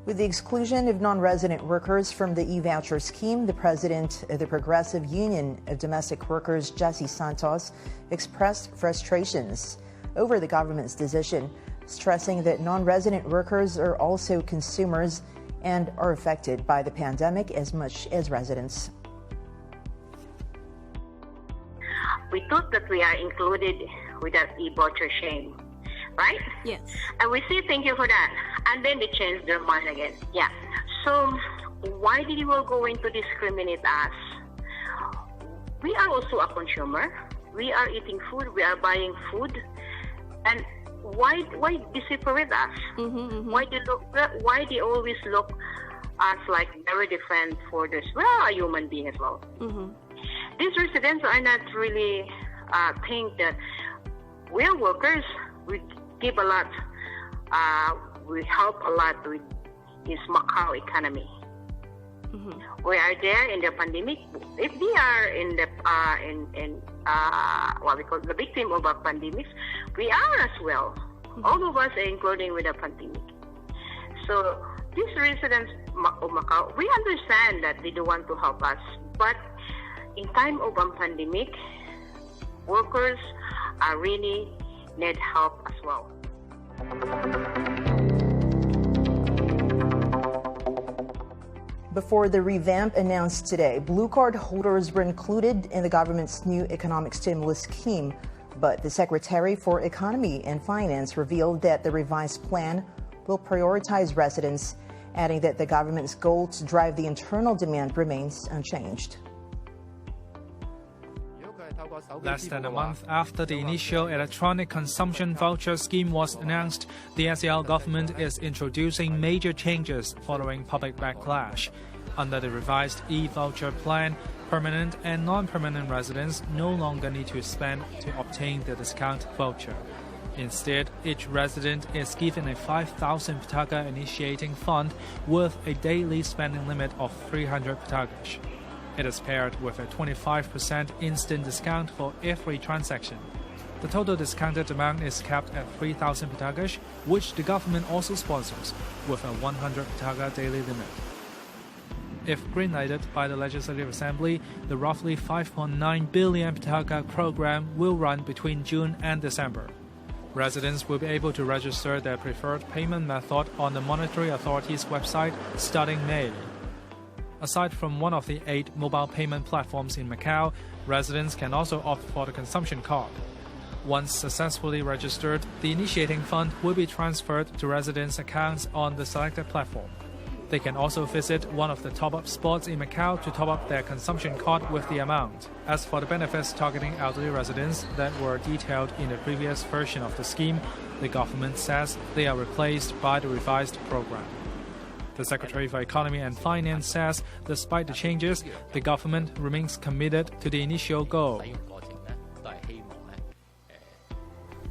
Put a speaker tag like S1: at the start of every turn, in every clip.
S1: With the exclusion of non-resident workers from the E-voucher scheme, the president of the Progressive Union of Domestic Workers, Jesse Santos, expressed frustrations over the government's decision, stressing that non-resident workers are also consumers and are affected by the pandemic as much as residents.
S2: We thought that we are included with that e-voucher shame, right?
S3: Yes.
S2: And we say thank you for that. And then they changed their mind again. Yeah. So why did you all going to discriminate us? We are also a consumer. We are eating food. We are buying food. And why they separate us? Why they always look us like very different for this? We are a human being as well. These residents are not really think that we are workers. We give a lot. We help a lot with this Macau economy. We are there in the pandemic. If they are in the what we call the victim of a pandemic, we are as well. All of us are including with the pandemic. So these residents of Macau, we understand that they don't want to help us, but in time of a pandemic, workers are really need help as well.
S1: Before the revamp announced today, Bluecard holders were included in the government's new economic stimulus scheme. But the Secretary for Economy and Finance revealed that the revised plan will prioritize residents, adding that the government's goal to drive the internal demand remains unchanged.
S4: Less than a month after the initial electronic consumption voucher scheme was announced, the SEL government is introducing major changes following public backlash. Under the revised E-voucher plan, permanent and non-permanent residents no longer need to spend to obtain the discount voucher. Instead, each resident is given a 5,000 patacas initiating fund worth a daily spending limit of 300 patacas. It is paired with a 25% instant discount for every transaction. The total discounted amount is capped at 3,000 patacas, which the government also sponsors, with a 100 patacas daily limit. If green-lighted by the Legislative Assembly, the roughly 5.9 billion patacas program will run between June and December. Residents will be able to register their preferred payment method on the Monetary Authority's website starting May. Aside from one of the 8 mobile payment platforms in Macau, residents can also opt for the consumption card. Once successfully registered, the initiating fund will be transferred to residents' accounts on the selected platform. They can also visit one of the top-up spots in Macau to top up their consumption card with the amount. As for the benefits targeting elderly residents that were detailed in the previous version of the scheme, the government says they are replaced by the revised program. The Secretary for Economy and Finance says, despite the changes, the government remains committed to the initial goal.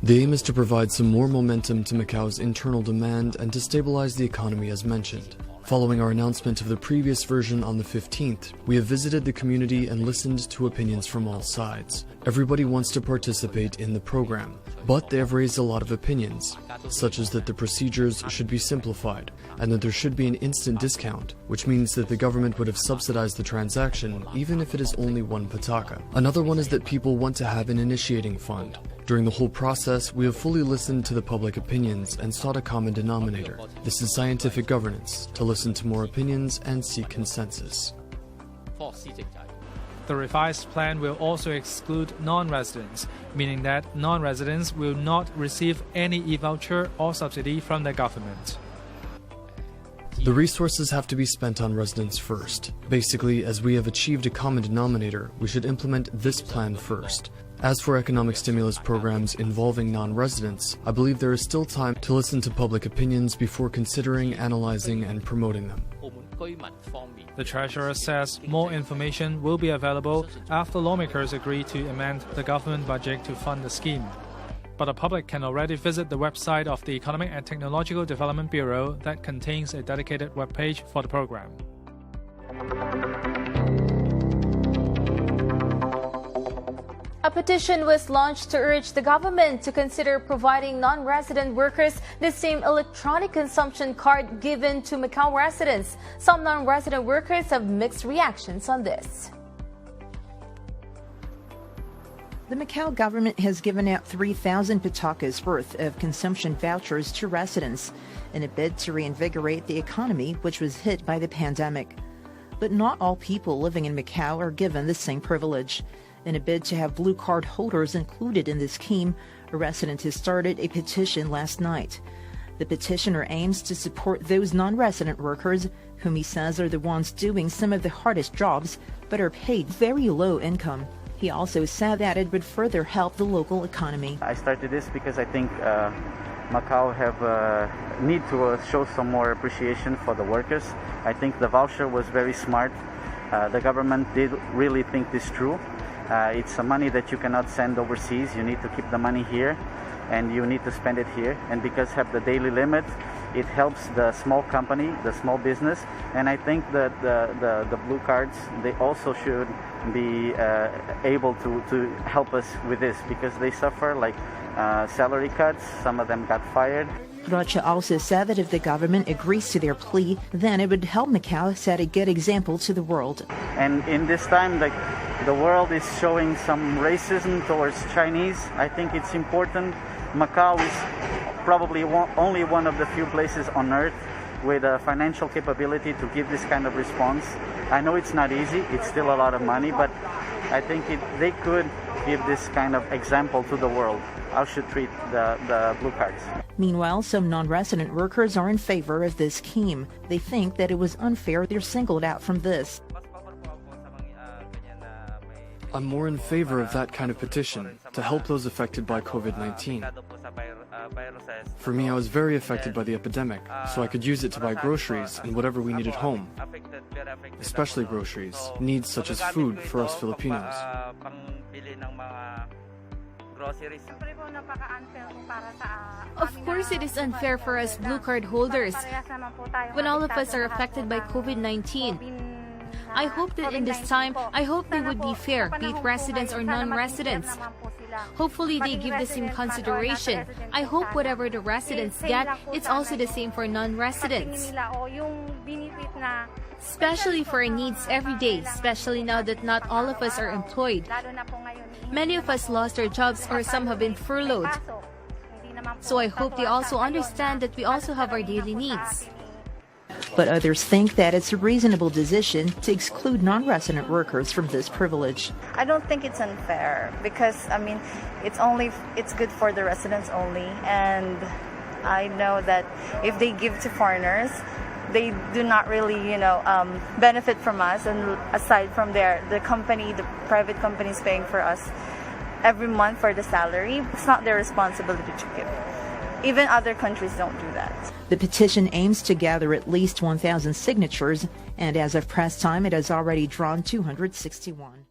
S5: The aim is to provide some more momentum to Macau's internal demand and to stabilize the economy as mentioned. Following our announcement of the previous version on the 15th, we have visited the community and listened to opinions from all sides. Everybody wants to participate in the program, but they have raised a lot of opinions, such as that the procedures should be simplified and that there should be an instant discount, which means that the government would have subsidized the transaction even if it is only 1 patacas. Another one is that people want to have an initiating fund. During the whole process, we have fully listened to the public opinions and sought a common denominator. This is scientific governance, to listen to more opinions and seek consensus.
S4: The revised plan will also exclude non-residents, meaning that non-residents will not receive any e-voucher or subsidy from the government.
S5: The resources have to be spent on residents first. Basically, as we have achieved a common denominator, we should implement this plan first. As for economic stimulus programs involving non-residents, I believe there is still time to listen to public opinions before considering, analyzing, and promoting them.
S4: The Treasurer says more information will be available after lawmakers agree to amend the government budget to fund the scheme. But the public can already visit the website of the Economic and Technological Development Bureau that contains a dedicated webpage for the program.
S3: A petition was launched to urge the government to consider providing non-resident workers the same electronic consumption card given to Macau residents. Some non-resident workers have mixed reactions on this.
S1: The Macau government has given out 3,000 patacas worth of consumption vouchers to residents in a bid to reinvigorate the economy, which was hit by the pandemic. But not all people living in Macau are given the same privilege. In a bid to have Bluecard holders included in the scheme, a resident has started a petition last night. The petitioner aims to support those non-resident workers whom he says are the ones doing some of the hardest jobs but are paid very low income. He also said that it would further help the local economy.
S6: I started this because I think Macau need to show some more appreciation for the workers. I think the voucher was very smart. The government did really think this through. It's money that you cannot send overseas. You need to keep the money here and you need to spend it here. And because have the daily limit, it helps the small company, the small business. And I think that the blue cards, they also should be able to help us with this because they suffer like salary cuts. Some of them got fired.
S1: Rocha also said that if the government agrees to their plea, then it would help Macau set a good example to the world.
S6: And in this time, the world is showing some racism towards Chinese. I think it's important. Macau is probably only one of the few places on earth with a financial capability to give this kind of response. I know it's not easy, it's still a lot of money, but I think they could give this kind of example to the world. How should treat the blue cards.
S1: Meanwhile, some non-resident workers are in favor of this scheme. They think that it was unfair they're singled out from this.
S5: I'm more in favor of that kind of petition to help those affected by COVID-19. For me, I was very affected by the epidemic, so I could use it to buy groceries and whatever we need at home, especially groceries, needs such as food for us Filipinos.
S3: Of course, it is unfair for us blue card holders when all of us are affected by COVID-19. I hope that in this time, I hope they would be fair, be it residents or non-residents. Hopefully, they give the same consideration. I hope whatever the residents get, it's also the same for non-residents. Especially for our needs every day, especially now that not all of us are employed. Many of us lost our jobs or some have been furloughed. So I hope they also understand that we also have our daily needs.
S1: But others think that it's a reasonable decision to exclude non-resident workers from this privilege.
S7: I don't think it's unfair because, I mean, it's good for the residents only. And I know that if they give to foreigners, they do not really, benefit from us. And aside from the company, the private company is paying for us every month for the salary. It's not their responsibility to give. Even other countries don't do that.
S1: The petition aims to gather at least 1,000 signatures, and as of press time, it has already drawn 261.